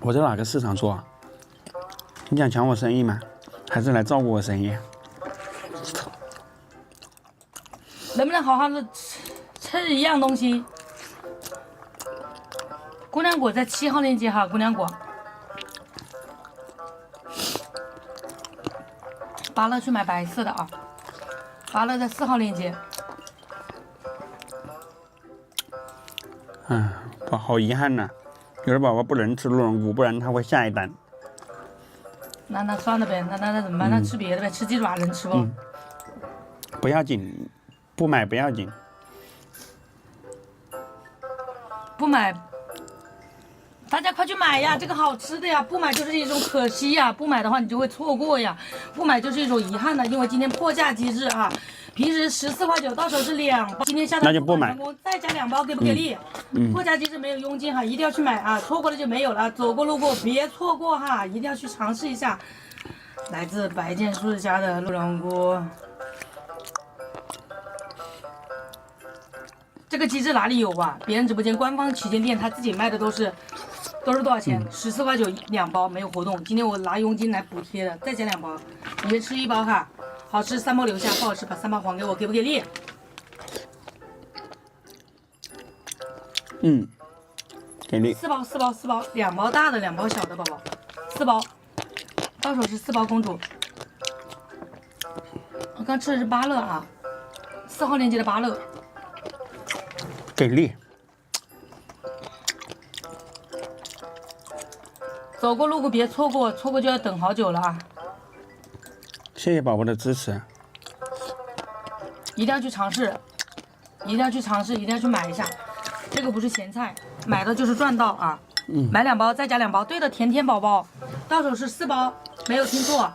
我在哪个市场做啊？你想抢我生意吗？还是来照顾我生意？能不能好好的吃一样东西？姑娘果在7号链接哈，姑娘果。芭乐去买白色的啊，芭乐在4号链接。好遗憾呐、有的宝宝不能吃鹿茸菇，不然他会下一单。那算了呗，那怎么办？那吃别的呗，吃鸡爪能吃不？不要紧，不买不要紧。不买，大家快去买呀！这个好吃的呀，不买就是一种可惜呀，不买的话你就会错过呀，不买就是一种遗憾的，因为今天破价机制啊，平时14块9，到手是2包，今天下单那就不买成功，再加2包，给不给力？破价机制没有佣金哈，一定要去买啊，错过了就没有了，走过路过别错过哈，一定要去尝试一下，来自白剑树家的鹿茸菇。这个机制哪里有啊？别人直播间官方旗舰店他自己卖的都是多少钱？14块9 2包，没有活动。今天我拿佣金来补贴的，再加2包，你先吃1包哈，好吃3包留下，不好吃把3包还给我，给不给力？给力。 4包，2包大的，2包小的，宝宝，4包，到手是4包公主。我刚吃的是芭乐啊，4号链接的芭乐。给力。走过路过别错过，错过就要等好久了啊！谢谢宝宝的支持。一定要去尝试，一定要去尝试，一定要去买一下。这个不是咸菜，买的就是赚到啊！买2包再加2包，对的，甜甜宝宝，到手是4包，没有听错。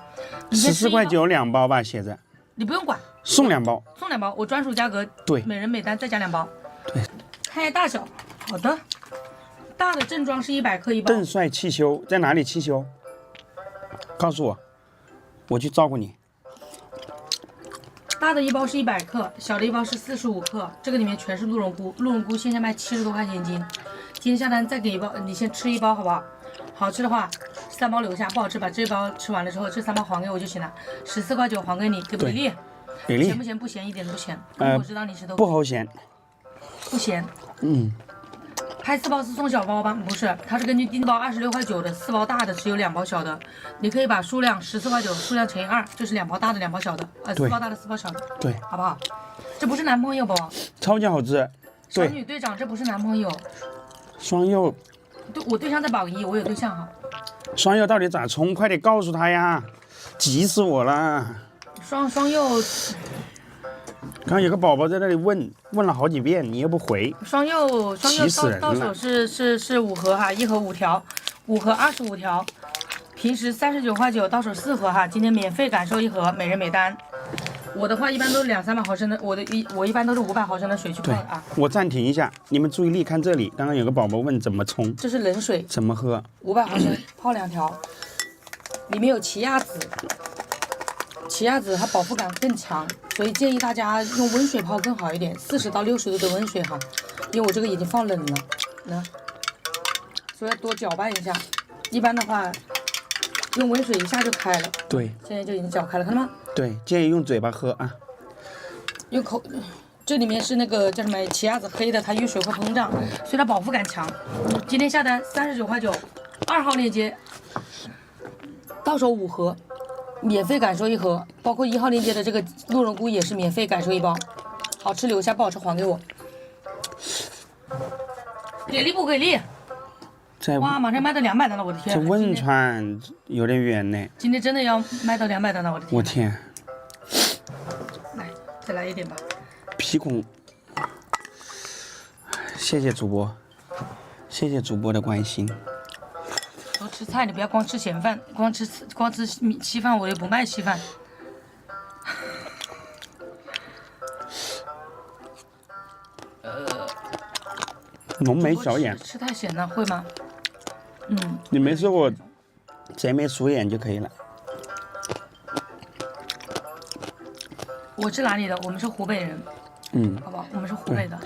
你先吃14块一包9 2包吧，写着。你不用管，送2包。送2包，我专属价格，对每人每单再加2包。对，看一下大小，好的，大的正装是100克1包。邓帅汽修在哪里？汽修，告诉我，我去照顾你。大的1包是100克，小的1包是45克，这个里面全是鹿茸菇，鹿茸菇现在卖70多块钱一斤，今天下单再给1包，你先吃1包好不好？好吃的话3包留下，不好吃把这包吃完了之后，这3包还给我就行了。14块9还给你，给不给力？给力咸不。咸？不咸，一点都不咸。我知道你吃都不齁咸。不咸。嗯，拍4包是送小包吧？不是，它是根据订包26块9的4包大的，只有2包小的。你可以把数量14块9数量乘以2，就是2包大的2包小的，4包大的4包小的，对，好不好？这不是男朋友不？超级好吃。小对，女队长，这不是男朋友。双柚，对，我对象在榜一，我有对象哈。双柚到底咋冲？快点告诉他呀！急死我了。双柚刚有个宝宝在那里问了好几遍，你又不回。气死人了到手是5盒哈，1盒5条，5盒25条，平时39块9，到手4盒哈，今天免费感受1盒，每人每单。我的话一般都是200-300毫升的，我一般都是500毫升的水去泡对的啊。我暂停一下，你们注意力看这里。刚刚有个宝宝问怎么冲，这是冷水怎么喝。 500毫升泡2条，里面有奇亚籽，奇亚籽它饱腹感更强，所以建议大家用温水泡更好一点，40到60度的温水哈，因为我这个已经放冷了，所以要多搅拌一下。一般的话，用温水一下就开了，对现在就已经搅开了，看到吗？对，建议用嘴巴喝啊。用口，这里面是那个叫什么奇亚籽黑的，它遇水会膨胀，所以它饱腹感强。今天下单39块9，2号链接，到手5盒。免费感受1盒，包括1号链接的这个鹿茸菇也是免费感受1包，好吃留下，不好吃还给我。给力不给力？在哇，马上卖到200单了，我的天！这汶川有点远呢。今天真的要卖到200单了，我的天！我天，来，再来一点吧。鼻孔，谢谢主播，谢谢主播的关心。多吃菜，你不要光吃咸饭，光吃稀饭，我又不卖稀饭。浓眉小眼，吃太咸了会吗？你没说我贼眉鼠眼就可以了。我是哪里的？我们是湖北人，好不好？我们是湖北的。